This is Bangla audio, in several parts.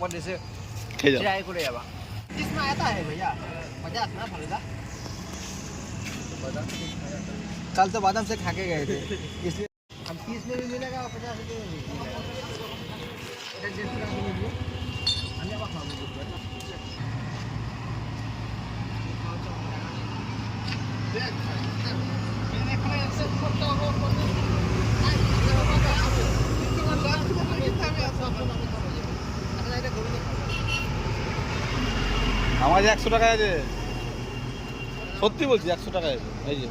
बार जैसे खेल ट्राई करे अब इसमें आता है भैया 50 ना फालूदा कल तो बादाम से खा के गए थे इसलिए हम 30 में भी मिलेगा और 50 रुपये में भी मिलेगा আমার 100 টাকা আছে, সত্যি বলছি 100 টাকা আছে এই যে।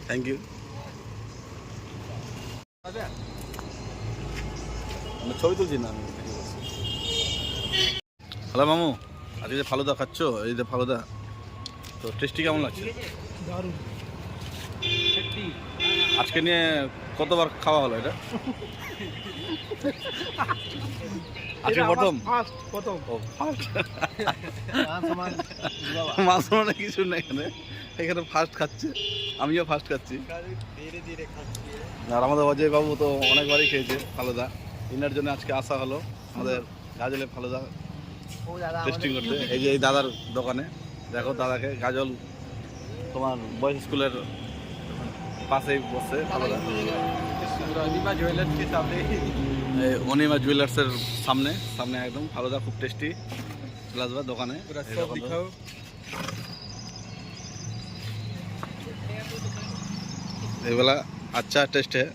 Thank you. ছবি তুলছি না আমি। হ্যালো মামু, আজকে যে ফালুদা খাচ্ছ, এই যে ফালুদা, তো টেস্টি কেমন লাগছে? দারুণ। আজকে নিয়ে কতবার খাওয়া হলো এটা? আজকে প্রথম? প্রথম। ও ফার্স্ট। মাছ মানে কিছু না, এখানে ফার্স্ট খাচ্ছে, আমিও ফার্স্ট খাচ্ছি। ধীরে ধীরে খাচ্ছি। আর আমাদের অজয় বাবু তো অনেকবারই খেয়েছে ফালুদা, ইনার জন্য আজকে আসা হলো আমাদের গাজলে ফালুদা টেস্টিং করতে। এই যে এই দাদার দোকানে দেখো, দাদাকে গাজল তোমার বয়েজ স্কুলের পাশেই বসছে ফালুদা, অনিমা জুয়েলার্সের সামনে। অনিমা জুয়েলার্সের সামনে সামনে একদম ফালুদা খুব টেস্টি। চলে আসবে দোকানে। এগুলা আচ্ছা টেস্ট है,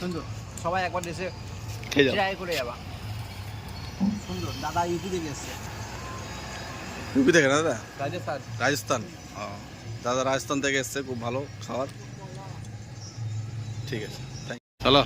সুন্দর। সবাই একবার দেশে খেয়ে যাও। ট্রাই করে যাবা। সুন্দর। দাদা ইউপি থেকে এসছে। ইউপি থেকে না দাদা? রাজস্থান। রাজস্থান। ও দাদা রাজস্থান থেকে এসছে, খুব ভালো খাবার। ঠিক আছে, থ্যাংক ইউ। চলো।